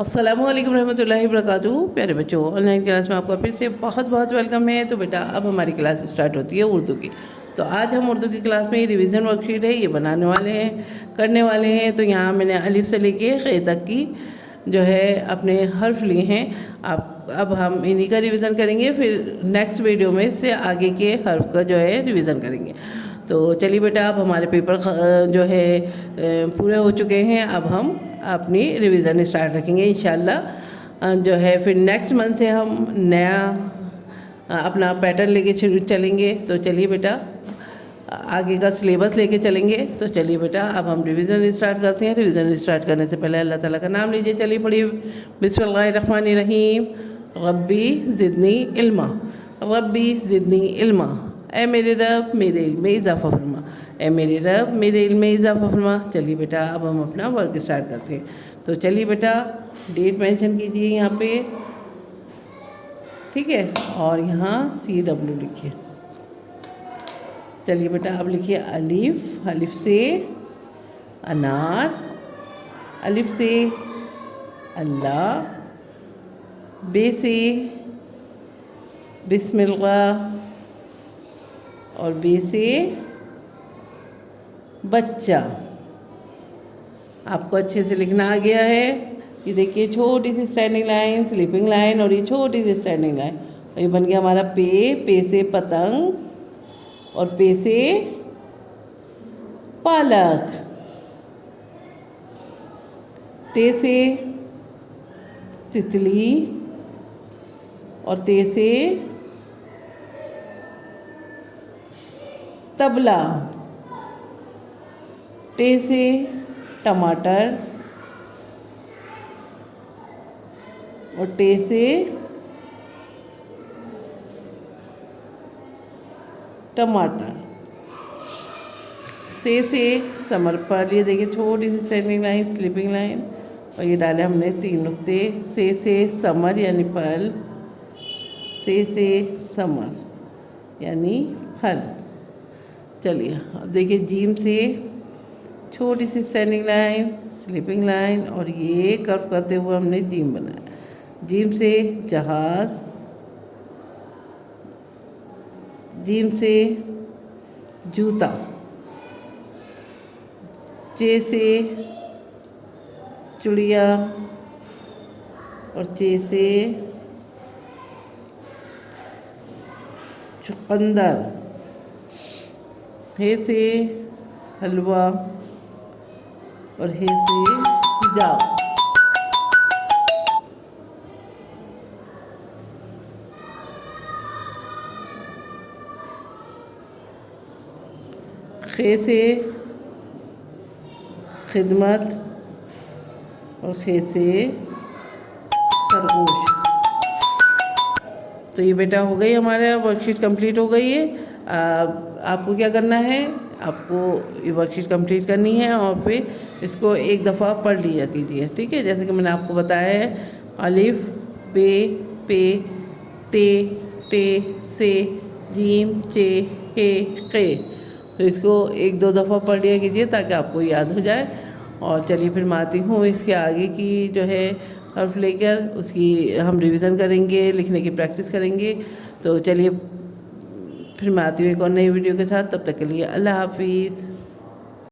अस्सलामुअलैकुम रहमतुल्लाहि वबरकातुहू। प्यारे बच्चों, ऑनलाइन क्लास में आपका फिर से बहुत बहुत वेलकम है। तो बेटा अब हमारी क्लास स्टार्ट होती है उर्दू की। तो आज हम उर्दू की क्लास में रिवीजन वर्कशीट है ये बनाने वाले हैं, करने वाले हैं। तो यहाँ मैंने अलिफ से लेके ख़े तक की जो है अपने हर्फ लिए हैं। अब हम इन्हीं का रिवीजन करेंगे, फिर नेक्स्ट वीडियो में इससे आगे के हर्फ का जो है रिवीजन करेंगे। तो चलिए बेटा, अब हमारे पेपर जो है पूरे हो चुके हैं। अब हम अपनी रिवीजन स्टार्ट रखेंगे इंशाल्लाह। जो है फिर नेक्स्ट मंथ से हम नया अपना पैटर्न लेके चलेंगे। तो चलिए बेटा, आगे का सिलेबस लेके चलेंगे। तो चलिए बेटा, अब हम रिवीजन स्टार्ट करते हैं। रिवीजन स्टार्ट करने से पहले अल्लाह ताला का नाम लीजिए। चलिए पढ़िए, बिस्मिल्लाहिर्रहमानिर्रहीम। रब्बी ज़िदनी इल्मा, रब्बी ज़िदनी इल्मा। ए मेरे रब, मेरे इल्म में इजाफ़ा फरमा। ए मेरे रब, मेरे इल्म में इजाफ़ा फरमा। चलिए बेटा, अब हम अपना वर्क स्टार्ट करते हैं। तो चलिए बेटा, डेट मेंशन कीजिए यहाँ पे, ठीक है, और यहाँ CW लिखिए। चलिए बेटा, अब लिखिए अलिफ, अलिफ से अनार, अलिफ से अल्लाह, बे से बिस्मिल्लाह और बे से बच्चा। आपको अच्छे से लिखना आ गया है। ये देखिए, छोटी सी स्टैंडिंग लाइन, स्लीपिंग लाइन और ये छोटी सी स्टैंडिंग लाइन। और ये बन गया हमारा पे से पतंग और पे से पालक, ते से तितली और ते से तबला, टे से टमाटर और टे से टमाटर, से समरफल। ये देखिए, छोटी सी स्टैंडिंग लाइन, स्लीपिंग लाइन, और ये डाले हमने 3 नुक्ते। से समर यानी फल, से समर यानी फल। चलिए अब देखिए, जीम से छोटी सी स्टैंडिंग लाइन, स्लीपिंग लाइन, और ये कर्व करते हुए हमने जीम बनाया। जीम से जहाज़, जीम से जूता, चे से चुड़िया और चे से चुकंदर, हे से हलवा और हे से हिजाब। खे से खिदमत और खे से खरगोश। तो ये बेटा हो गई, हमारा वर्कशीट कंप्लीट हो गई है। आपको क्या करना है, आपको ये वर्कशीट कंप्लीट करनी है और फिर इसको एक दफ़ा पढ़ लिया कीजिए, ठीक है। जैसे कि मैंने आपको बताया है, अलिफ, पे, ते, से, जीम, चे, हे, खे। तो इसको 1-2 दफ़ा पढ़ लिया कीजिए ताकि आपको याद हो जाए। और चलिए फिर मैं आती हूँ इसके आगे की जो है हर्फ लेकर, उसकी हम रिवीजन करेंगे, लिखने की प्रैक्टिस करेंगे। तो चलिए फिर मैं आती हूँ एक और नई वीडियो के साथ। तब तक के लिए अल्लाह हाफिज़।